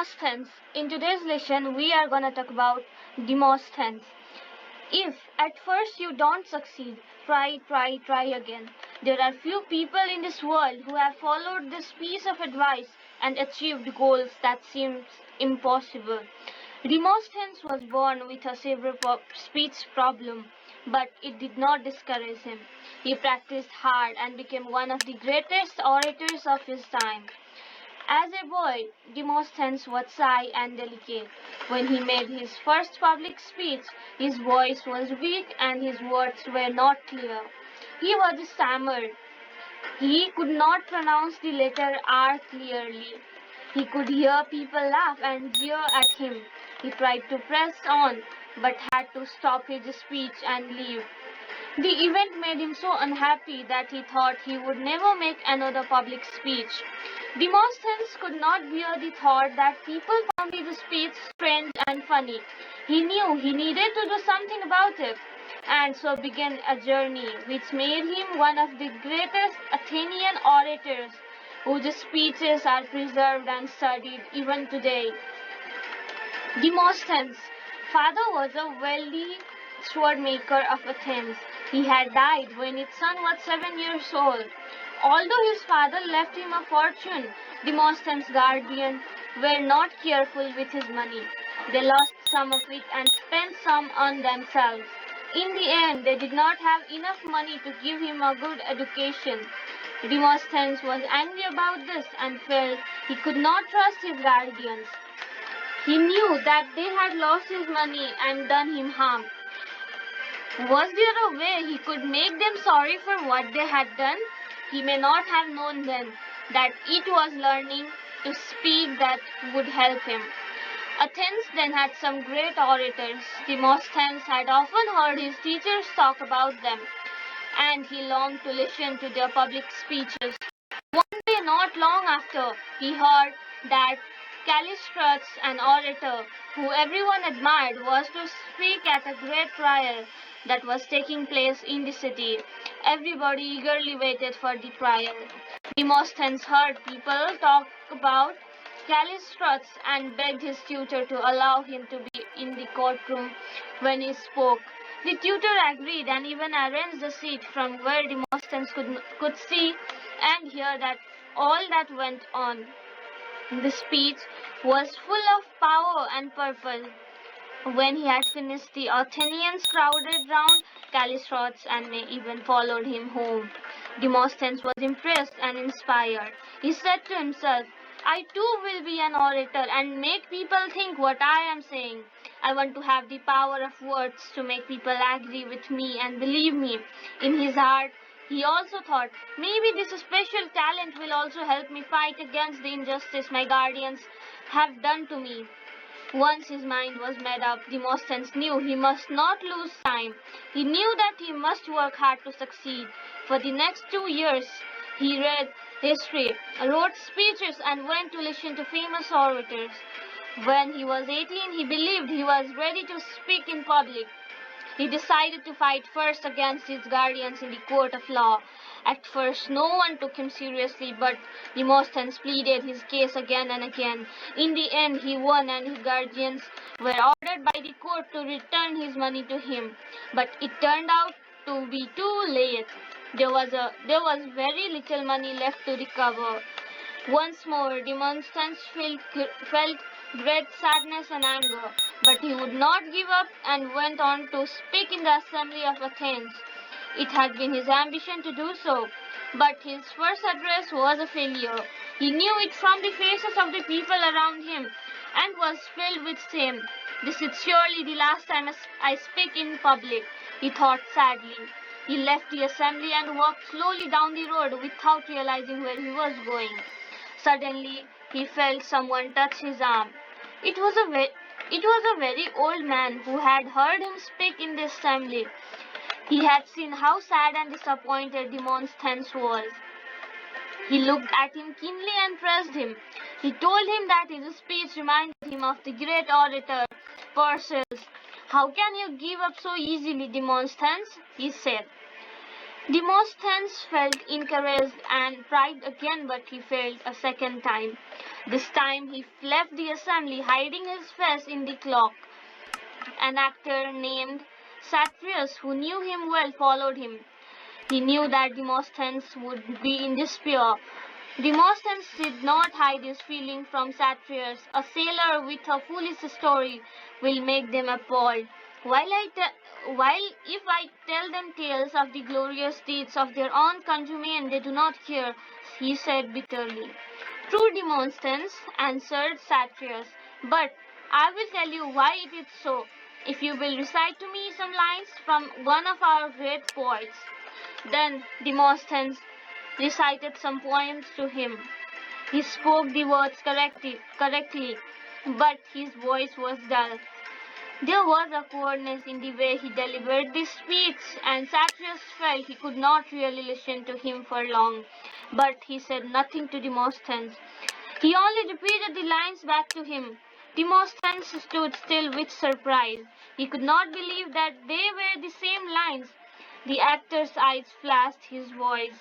Demosthenes. In today's lesson, we are going to talk about Demosthenes. If at first you don't succeed, try again. There are few people in this world who have followed this piece of advice and achieved goals that seems impossible. Demosthenes was born with a severe speech problem, but it did not discourage him. He practiced hard and became one of the greatest orators of his time. As a boy, Demosthenes was shy and delicate. When he made his first public speech, his voice was weak and his words were not clear. He was stammered. He could not pronounce the letter R clearly. He could hear people laugh and jeer at him. He tried to press on, but had to stop his speech and leave. The event made him so unhappy that he thought he would never make another public speech. Demosthenes could not bear the thought that people found his speech strange and funny. He knew he needed to do something about it, and so began a journey which made him one of the greatest Athenian orators, whose speeches are preserved and studied even today. Demosthenes' father was a wealthy sword maker of Athens. He had died when his son was 7 years old. Although his father left him a fortune, Demosthenes' guardians were not careful with his money. They lost some of it and spent some on themselves. In the end, they did not have enough money to give him a good education. Demosthenes was angry about this and felt he could not trust his guardians. He knew that they had lost his money and done him harm. Was there a way he could make them sorry for what they had done? He may not have known then that it was learning to speak that would help him. Athens then had some great orators. Demosthenes had often heard his teachers talk about them, and he longed to listen to their public speeches. One day, not long after, he heard that Callistratus, an orator who everyone admired, was to speak at a great trial that was taking place in the city. Everybody eagerly waited for the trial. Demosthenes heard people talk about Callistratus and begged his tutor to allow him to be in the courtroom when he spoke. The tutor agreed and even arranged a seat from where Demosthenes could see and hear that all that went on. The speech was full of power and purpose. When he had finished, the Athenians crowded round Callistratus and they even followed him home. Demosthenes was impressed and inspired. He said to himself, I too will be an orator and make people think what I am saying. I want to have the power of words to make people agree with me and believe me. In his heart, he also thought, maybe this special talent will also help me fight against the injustice my guardians have done to me. Once his mind was made up, Demosthenes knew he must not lose time. He knew that he must work hard to succeed. For the next 2 years, he read history, wrote speeches, and went to listen to famous orators. When he was 18, he believed he was ready to speak in public. He decided to fight first against his guardians in the court of law. At first, no one took him seriously, but Demosthenes pleaded his case again and again. In the end, he won, and his guardians were ordered by the court to return his money to him. But it turned out to be too late. There was very little money left to recover. Once more, Demosthenes felt great sadness and anger, but he would not give up and went on to speak in the assembly of Athens. It had been his ambition to do so, but his first address was a failure. He knew it from the faces of the people around him and was filled with shame. This is surely the last time I speak in public, he thought sadly. He left the assembly and walked slowly down the road without realizing where he was going. Suddenly, he felt someone touch his arm. It was a very old man who had heard him speak in the assembly. He had seen how sad and disappointed Demosthenes was. He looked at him keenly and pressed him. He told him that his speech reminded him of the great orator Perseus. How can you give up so easily, Demosthenes? He said. Demosthenes felt encouraged and tried again, but he failed a second time. This time he left the assembly, hiding his face in the cloak. An actor named Satrius, who knew him well, followed him. He knew that Demosthenes would be in despair. Demosthenes did not hide his feeling from Satrius. A sailor with a foolish story will make them appalled. While if I tell them tales of the glorious deeds of their own countrymen, they do not care, he said bitterly. True, Demosthenes, answered Satrius, but I will tell you why it is so, if you will recite to me some lines from one of our great poets. Then Demosthenes recited some poems to him. He spoke the words correctly, but his voice was dull. There was a coldness in the way he delivered this speech, and Satrius felt he could not really listen to him for long. But he said nothing to Demosthenes. He only repeated the lines back to him. Demosthenes stood still with surprise. He could not believe that they were the same lines. The actor's eyes flashed, his voice,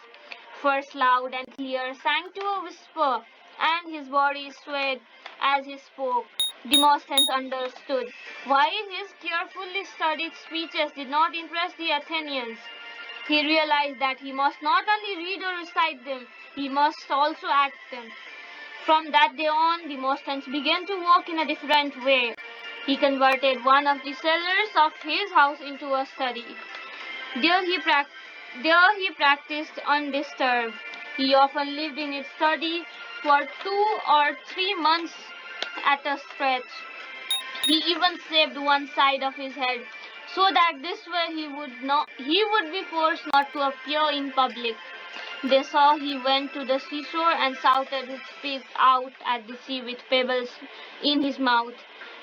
first loud and clear, sank to a whisper, and his body swayed as he spoke. Demosthenes understood why his carefully studied speeches did not impress the Athenians. He realized that he must not only read or recite them, he must also act them. From that day on, Demosthenes began to walk in a different way. He converted one of the cellars of his house into a study. There he practiced undisturbed. He often lived in his study for 2 or 3 months at a stretch. He even shaved one side of his head so that this way he would be forced not to appear in public. They saw he went to the seashore and shouted his speech out at the sea with pebbles in his mouth.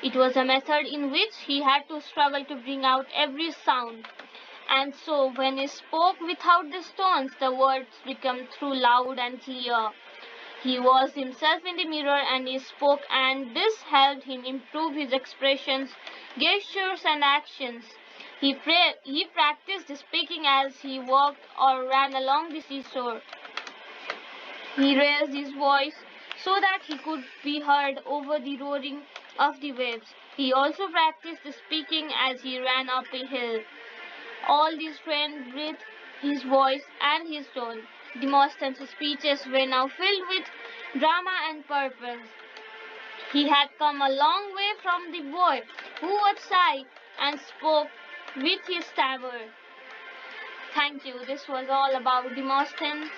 It was a method in which he had to struggle to bring out every sound. And so when he spoke without the stones, the words became through loud and clear. He was himself in the mirror and he spoke, and this helped him improve his expressions, gestures, and actions. He practiced speaking as he walked or ran along the seashore. He raised his voice so that he could be heard over the roaring of the waves. He also practiced speaking as he ran up a hill. All these trained breath, his voice, and his tone. Demosthenes' speeches were now filled with drama and purpose. He had come a long way from the boy who was shy and spoke with his stammer. Thank you. This was all about Demosthenes.